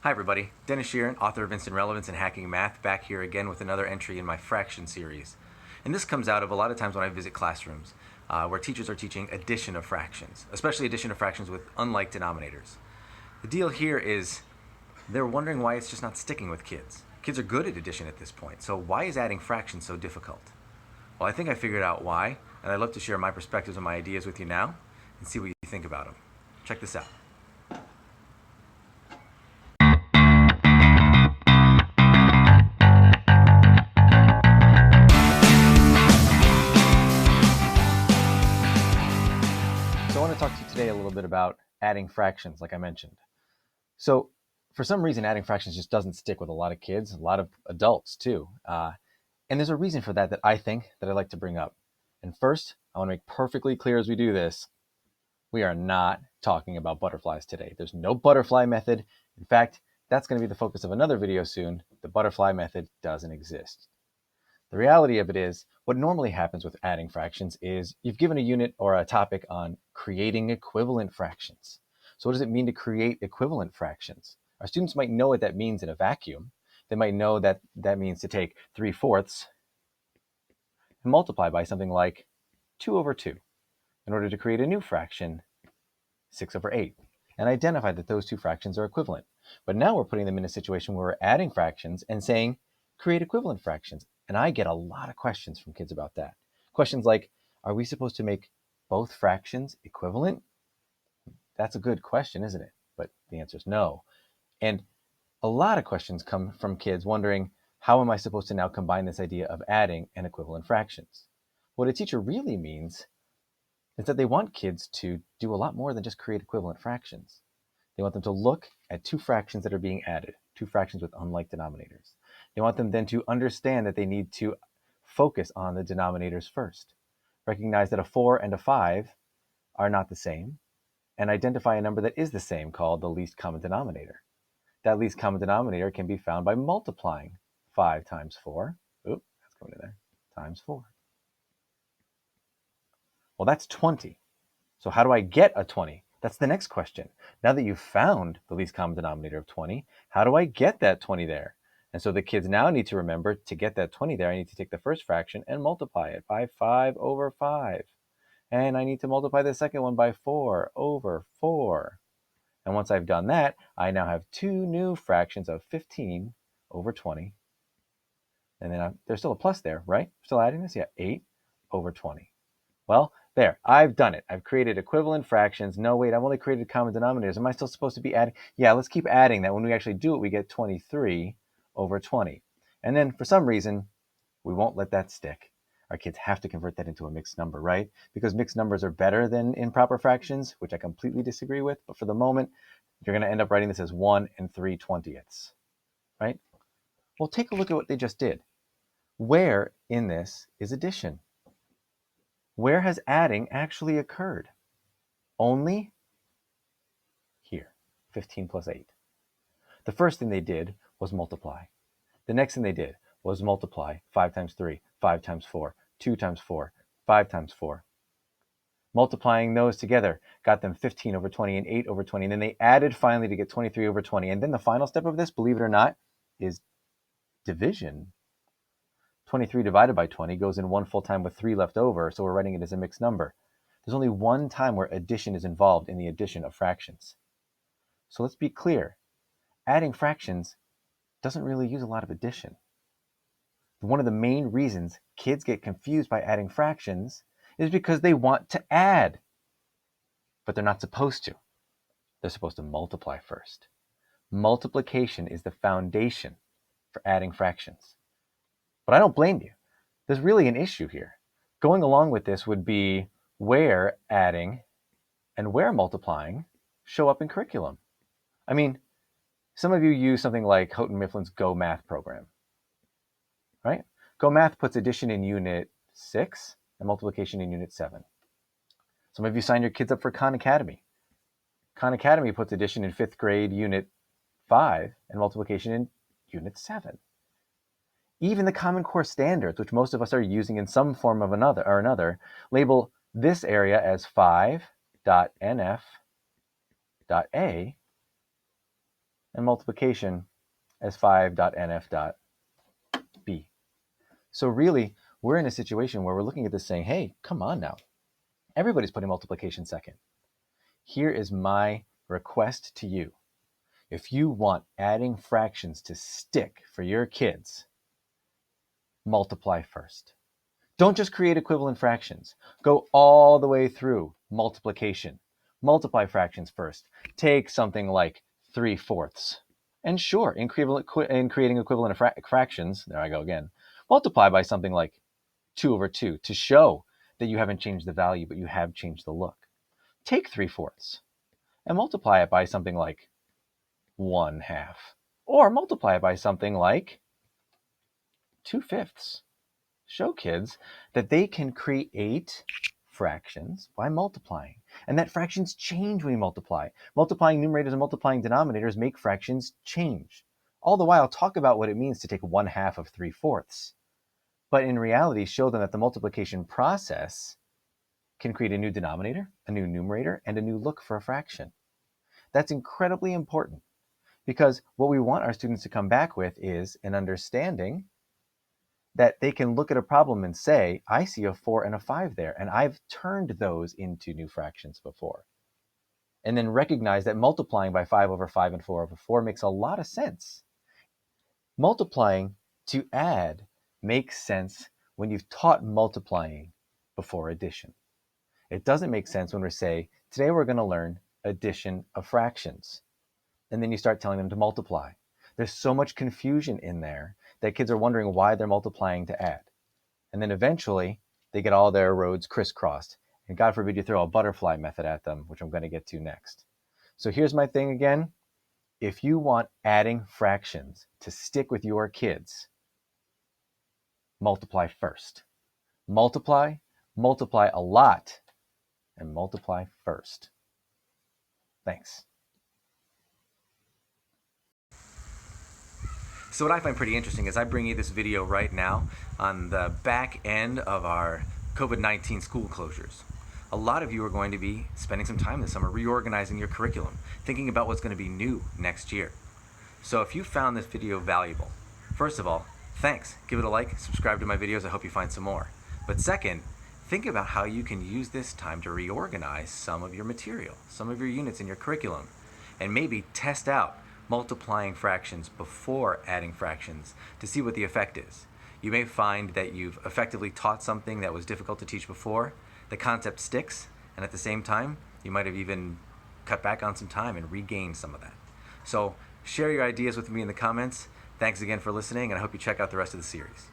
Hi everybody, Dennis Sheeran, author of Instant Relevance and Hacking Math, back here again with another entry in my fraction series. And this comes out of a lot of times when I visit classrooms where teachers are teaching addition of fractions, especially addition of fractions with unlike denominators. The deal here is they're wondering why it's just not sticking with kids. Kids are good at addition at this point, so why is adding fractions so difficult? Well, I think I figured out why, and I'd love to share my perspectives and my ideas with you now and see what you think about them. Check this out. So I want to talk to you today a little bit about adding fractions, like I mentioned. So for some reason, adding fractions just doesn't stick with a lot of kids, a lot of adults too. And there's a reason for that I think that I'd like to bring up. And first, I want to make perfectly clear as we do this, we are not talking about butterflies today. There's no butterfly method. In fact, that's going to be the focus of another video soon. The butterfly method doesn't exist. The reality of it is, what normally happens with adding fractions is you've given a unit or a topic on creating equivalent fractions. So what does it mean to create equivalent fractions? Our students might know what that means in a vacuum. They might know that that means to take 3/4 and multiply by something like 2 over 2 in order to create a new fraction, 6 over 8, and identify that those two fractions are equivalent. But now we're putting them in a situation where we're adding fractions and saying, create equivalent fractions. And I get a lot of questions from kids about that. Questions like, are we supposed to make both fractions equivalent? That's a good question, isn't it? But the answer is no. And a lot of questions come from kids wondering, how am I supposed to now combine this idea of adding and equivalent fractions? What a teacher really means is that they want kids to do a lot more than just create equivalent fractions. They want them to look at two fractions that are being added, two fractions with unlike denominators. They want them then to understand that they need to focus on the denominators first, recognize that a 4 and a 5 are not the same, and identify a number that is the same called the least common denominator. That least common denominator can be found by multiplying 5 times 4. Oop, that's going in there. Times 4. Well, that's 20. So how do I get a 20? That's the next question. Now that you've found the least common denominator of 20, how do I get that 20 there? And so the kids now need to remember, to get that 20 there, I need to take the first fraction and multiply it by 5 over 5. And I need to multiply the second one by 4 over 4. And once I've done that, I now have two new fractions of 15 over 20. And then there's still a plus there, right? Still adding this? Yeah, 8 over 20. Well, there, I've done it. I've created equivalent fractions. No, wait, I've only created common denominators. Am I still supposed to be adding? Yeah, let's keep adding that. When we actually do it, we get 23 over 20. And then for some reason, we won't let that stick. Our kids have to convert that into a mixed number, right? Because mixed numbers are better than improper fractions, which I completely disagree with. But for the moment, you're going to end up writing this as 1 3/20, right? Well, take a look at what they just did. Where in this is addition? Where has adding actually occurred? Only here, 15 plus 8. The first thing they did was multiply. The next thing they did was multiply 5 times 3, 5 times 4, 2 times 4, 5 times 4. Multiplying those together got them 15 over 20 and 8 over 20. And then they added finally to get 23 over 20. And then the final step of this, believe it or not, is division. 23 divided by 20 goes in one full time with 3 left over, so we're writing it as a mixed number. There's only one time where addition is involved in the addition of fractions. So let's be clear. Adding fractions doesn't really use a lot of addition. One of the main reasons kids get confused by adding fractions is because they want to add, but they're not supposed to. They're supposed to multiply first. Multiplication is the foundation for adding fractions. But I don't blame you. There's really an issue here. Going along with this would be where adding and where multiplying show up in curriculum. I mean, some of you use something like Houghton Mifflin's Go Math program, right? Go Math puts addition in Unit 6 and multiplication in Unit 7. Some of you sign your kids up for Khan Academy. Khan Academy puts addition in 5th grade, Unit 5, and multiplication in Unit 7. Even the Common Core standards, which most of us are using in some form of another, label this area as 5.nf.a and multiplication as 5.nf.b. So really, we're in a situation where we're looking at this saying, hey, come on now. Everybody's putting multiplication second. Here is my request to you. If you want adding fractions to stick for your kids, multiply first. Don't just create equivalent fractions. Go all the way through multiplication. Multiply fractions first. Take something like 3/4. And sure, in creating equivalent fractions, there I go again, multiply by something like 2/2 to show that you haven't changed the value, but you have changed the look. Take 3/4 and multiply it by something like 1/2. Or multiply it by something like 2/5. Show kids that they can create fractions by multiplying, and that fractions change when you multiply. Multiplying numerators and multiplying denominators make fractions change. All the while, talk about what it means to take 1/2 of 3/4. But in reality, show them that the multiplication process can create a new denominator, a new numerator, and a new look for a fraction. That's incredibly important because what we want our students to come back with is an understanding that they can look at a problem and say, I see a 4 and a 5 there, and I've turned those into new fractions before. And then recognize that multiplying by 5/5 and 4/4 makes a lot of sense. Multiplying to add makes sense when you've taught multiplying before addition. It doesn't make sense when we say, today we're going to learn addition of fractions. And then you start telling them to multiply. There's so much confusion in there that kids are wondering why they're multiplying to add. And then eventually they get all their roads crisscrossed. And God forbid you throw a butterfly method at them, which I'm going to get to next. So here's my thing again. If you want adding fractions to stick with your kids, multiply first. Multiply a lot, and multiply first. Thanks. So what I find pretty interesting is I bring you this video right now on the back end of our COVID-19 school closures. A lot of you are going to be spending some time this summer reorganizing your curriculum, thinking about what's going to be new next year. So if you found this video valuable, first of all, thanks. Give it a like, subscribe to my videos. I hope you find some more. But second, think about how you can use this time to reorganize some of your material, some of your units in your curriculum, and maybe test out multiplying fractions before adding fractions to see what the effect is. You may find that you've effectively taught something that was difficult to teach before, the concept sticks, and at the same time, you might have even cut back on some time and regained some of that. So share your ideas with me in the comments. Thanks again for listening, and I hope you check out the rest of the series.